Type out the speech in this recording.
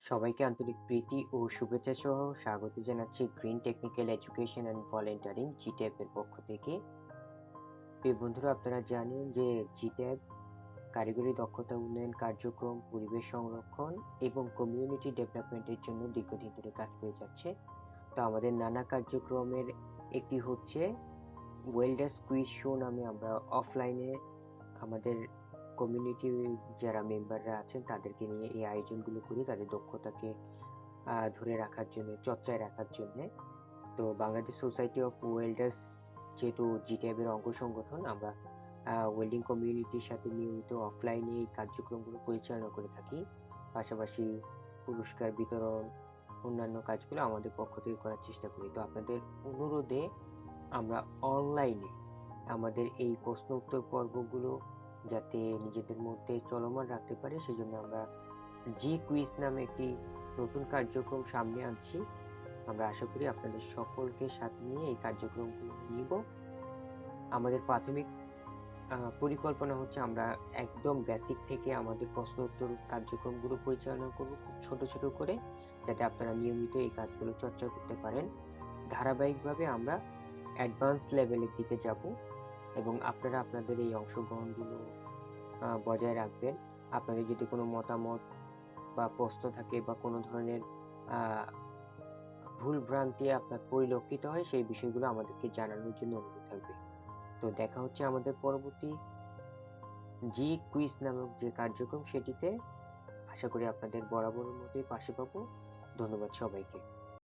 সবাইকে আন্তরিক প্রীতি ও শুভেচ্ছা সহ স্বাগত জানাচ্ছি green technical education and volunteering জিট্যাব এর পক্ষ থেকে। প্রিয় বন্ধুরা, আপনারা জানেন যে জিট্যাব কারিগরি দক্ষতা উন্নয়ন কার্যক্রম, পরিবেশ সংরক্ষণ এবং কমিউনিটি ডেভেলপমেন্টের জন্য দীর্ঘদিন ধরে কাজ করে যাচ্ছে। তো আমাদের নানা কার্যক্রমের একটি হচ্ছে ওয়েল্ডার্স কুইজ শো নামে আমরা অফলাইনে আমাদের কমিউনিটি যারা মেম্বাররা আছেন তাদেরকে নিয়ে এই আয়োজনগুলো করি তাদের দক্ষতাকে ধরে রাখার জন্য, চর্চায় রাখার জন্যে। তো বাংলাদেশ সোসাইটি অফ ওয়েল্ডার্স যেহেতু জিট্যাব এর অঙ্গ সংগঠন, আমরা ওয়েল্ডিং কমিউনিটির সাথে নিয়মিত অফলাইনে এই কার্যক্রমগুলো পরিচালনা করে থাকি। পাশাপাশি পুরস্কার বিতরণ, অন্যান্য কাজগুলো আমাদের পক্ষ থেকে করার চেষ্টা করি। তো আপনাদের অনুরোধে আমরা অনলাইনে আমাদের এই প্রশ্ন উত্তর পর্বগুলো যাতে নিজেদের মধ্যে চলমান রাখতে পারি, সেজন্য আমরা জি কুইজ নামে একটি নতুন কার্যক্রম সামনে আনছি। আমরা আশা করি আপনাদের সকলকে সাথে নিয়ে এই কার্যক্রমগুলো নিব। আমাদের প্রাথমিক পরিকল্পনা হচ্ছে আমরা একদম বেসিক থেকে আমাদের প্রশ্ন উত্তর কার্যক্রমগুলো পরিচালনা করব খুব ছোট, ছোট করে, যাতে আপনারা নিয়মিত এই কাজগুলো চর্চা করতে পারেন। ধারাবাহিকভাবে আমরা অ্যাডভান্স লেভেলের দিকে যাব এবং আপনারা আপনাদের এই অংশগ্রহণগুলো বজায় রাখবেন। আপনাদের যদি কোনো মতামত বা প্রশ্ন থাকে বা কোনো ধরনের আ ভুল ভ্রান্তি আপনার পরিলক্ষিত হয়, সেই বিষয়গুলো আমাদেরকে জানানোর জন্য অনুরোধ থাকবে। তো দেখা হচ্ছে আমাদের পরবর্তী জি কুইজ নামক যে কার্যক্রম সেটিতে। আশা করি আপনাদের বরাবরের মতোই পাশে পাবো। ধন্যবাদ সবাইকে।